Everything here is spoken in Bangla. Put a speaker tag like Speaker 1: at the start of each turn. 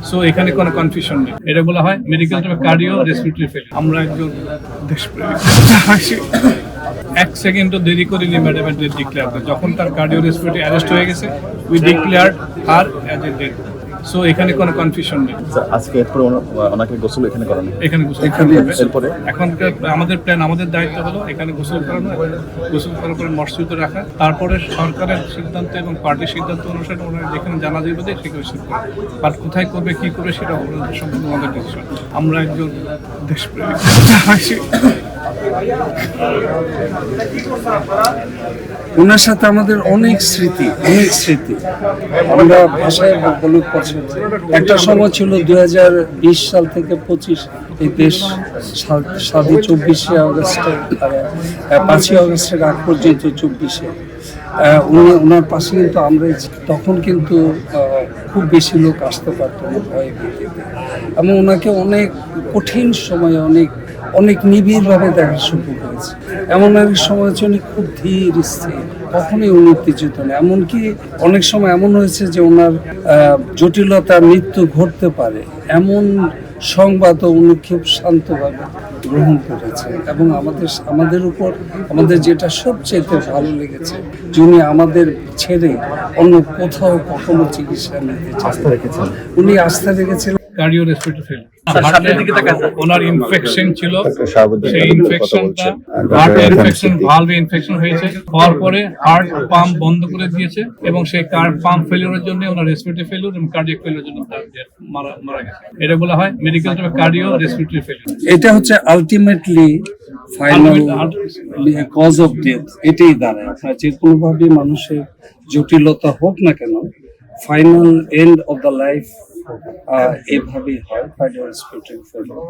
Speaker 1: সো এখানে কোনো কনফিউশন নেই। এটা বলা হয় মেডিকেল টার্মে কার্ডিও রেসপিরেটরি ফেলিওর। আমরা একজন দেশপ্রেমিক, এক সেকেন্ডও দেরি করিনি ম্যাডামের ডেথ ডিক্লেয়ার করে। যখন তার কার্ডিও রেসপিরেটরি অ্যারেস্ট হয়ে গেছে, we declare her as a death. So এখানে কোনো কনফিউশন নেই।
Speaker 2: আজকে এরপরে ওনাকে গোসল এখানে করানো,
Speaker 1: এখানে গোসল এরপরে এখনকার আমাদের প্ল্যান, আমাদের দায়িত্ব হলো এখানে গোসল করানো, গোসল করার পরে মসজিদে রাখা, তারপরে সরকারের সিদ্ধান্ত এবং পার্টির সিদ্ধান্ত অনুসারে ওনারা যেখানে জানা যাবে সেখানে শিফট করবে। বাট কোথায় করবে কি করবে সেটা সম্পূর্ণ আমাদের ডিসিশন। আমরা একজন দেশপ্রেমিক।
Speaker 3: ওনার সাথে আমাদের অনেক স্মৃতি। আমরা ভাষায় বলুক পছন্দ। একটা সময় ছিল 2020 সাল থেকে 25 এই দেশ স্বাধীন 24শে আগস্টের 5ই আগস্টের আগ পর্যন্ত 24শে ওনার পাশে কিন্তু আমরা তখন কিন্তু খুব বেশি লোক আসতে পারতো না ভয়ে ভীতিতে, এবং ওনাকে অনেক কঠিন সময়ে অনেক নিবিড়ভাবে দেখা শুরু করেছে। এমন এক সময় হচ্ছে উনি খুব ধীর স্থির, কখনোই উত্তেজিত না। এমনকি অনেক সময় এমন হয়েছে যে ওনার জটিলতা মৃত্যু ঘটতে পারে এমন সংবাদও উনি খুব শান্তভাবে গ্রহণ করেছেন। এবং আমাদের উপর আমাদের যেটা সবচেয়ে ভালো লেগেছে, যিনি আমাদের ছেড়ে অন্য কোথাও কখনো চিকিৎসা নিতে আস্থা রেখেছেন, উনি আস্থা রেখেছিলেন।
Speaker 1: কার্ডিও রেসপিরেটরি ফেলিওর, ওনার ইনফেকশন ছিল, সেই ইনফেকশনটা হার্টে ইনফেকশন, ভালভে ইনফেকশন হয়েছে, হওয়ার পরে হার্ট পাম্প বন্ধ করে দিয়েছে এবং সেই পাম্প ফেলিওরের জন্য ওনার রেসপিরেটরি ফেলিওর এবং কার্ডিয়াক ফেলিওরের জন্য মারা গেছে। এটা বলা হয় মেডিকেল টার্মে কার্ডিও রেসপিরেটরি ফেলিওর।
Speaker 3: এটা হচ্ছে ultimately final cause of death. এটাই দাঁড়ায়, আপনার যে কোনোভাবে মানুষের জটিলতা হোক না কেন, final end of the life এভাবেই হয় কার্ডিও রেসপিরেটরি ফেলিওর।